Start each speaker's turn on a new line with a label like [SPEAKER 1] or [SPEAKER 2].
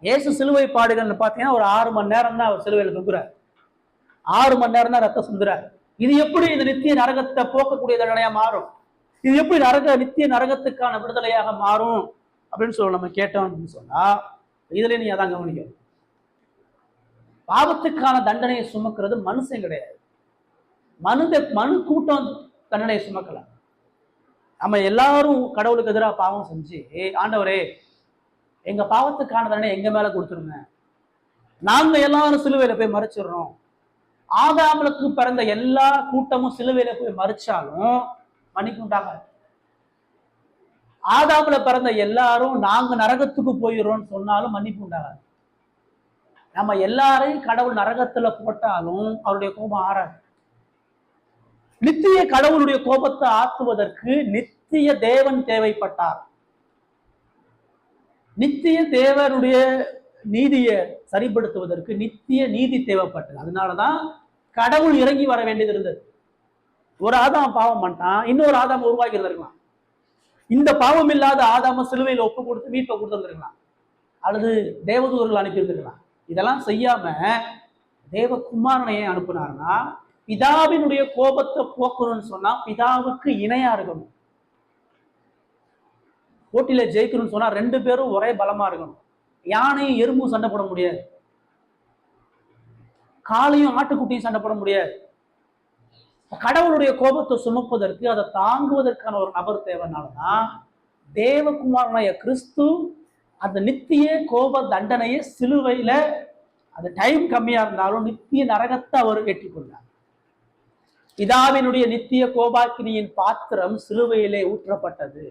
[SPEAKER 1] இயேசு சிலுவை பாடுகள்னு பார்த்தீங்கன்னா ஒரு 6 மணி நேரம் தான் அவர் சிலுவையில் தொங்குறார். 6 மணி நேரம் தான் ரத்தம் சிந்துறார். இது எப்படி இந்த நித்திய நரகத்தை போக்கக்கூடிய தண்டனையா மாறும்? இது எப்படி நித்திய நரகத்துக்கான விடுதலையாக மாறும் அப்படின்னு சொல்லி நம்ம கேட்டோம் அப்படின்னு சொன்னா, இதுல நீ அதான் கவனிக்கும். பாவத்துக்கான தண்டனையை சுமக்கிறது மனுஷன் கிடையாது. மனு கூட்டம் தண்டனையை சுமக்கல. நம்ம எல்லாரும் கடவுளுக்கு எதிராக பாவம் செஞ்சு, ஆண்டவரே எங்க பாவத்துக்கான தண்டனை எங்க மேல கொடுத்துருங்க, நாங்க எல்லாரும் சிலுவையில போய் மறைச்சிடுறோம். ஆதாமுக்கு பிறந்த எல்லா கூட்டமும் சிலுவையில போய் மறைச்சாலும் மன்னிப்பு உண்டாகாது. ஆதாமுல பிறந்த எல்லாரும் நாங்க நரகத்துக்கு போயிடுறோம்னு சொன்னாலும் மன்னிப்பு உண்டாகாது. நம்ம எல்லாரையும் கடவுள் நரகத்துல போட்டாலும் அவருடைய கோபம் ஆறாது. நித்திய கடவுளுடைய கோபத்தை ஆக்குவதற்கு நித்திய தேவன் தேவைப்பட்டார். நித்திய தேவனுடைய நீதியை சரிப்படுத்துவதற்கு நித்திய நீதி தேவைப்பட்டது. அதனாலதான் கடவுள் இறங்கி வர வேண்டியது இருந்தது. ஒரு ஆதாம் பாவம் பண்ணிட்டான், இன்னொரு ஆதாம் உருவாக்கி இருந்திருக்கலாம். இந்த பாவம் இல்லாத ஆதாம சிலுவையில் ஒப்பு கொடுத்து மீட்பை கொடுத்துருந்துருக்கலாம், அல்லது தேவதூர்கள் அனுப்பி இருந்திருக்கலாம். இதெல்லாம் செய்யாம தேவகுமாரனையே அனுப்புனார்னா, பிதாவினுடைய கோபத்தை போக்கணும்னு சொன்னா பிதாவுக்கு இணையா இருக்கணும். போட்டியில ஜெயிக்கணும்னு சொன்னா 2 பேரும் ஒரே பலமா இருக்கணும். யானையும் எறும்பும் சண்டை போட முடியாது, காளையும் ஆட்டுக்குட்டியும் சண்டை போட முடியாது. கடவுளுடைய கோபத்தை சுமப்பதற்கு, அதை தாங்குவதற்கான ஒரு நபர் தேவைனாலதான் தேவகுமாரனாய கிறிஸ்து அந்த நித்திய கோப தண்டனையை சிலுவையில, அது டைம் கம்மியா இருந்தாலும் நித்திய நரகத்தை அவர் ஏற்றுக்கொண்டார். பிதாவினுடைய நித்திய கோபாக்கினியின் பாத்திரம் சிலுவையிலே ஊற்றப்பட்டது.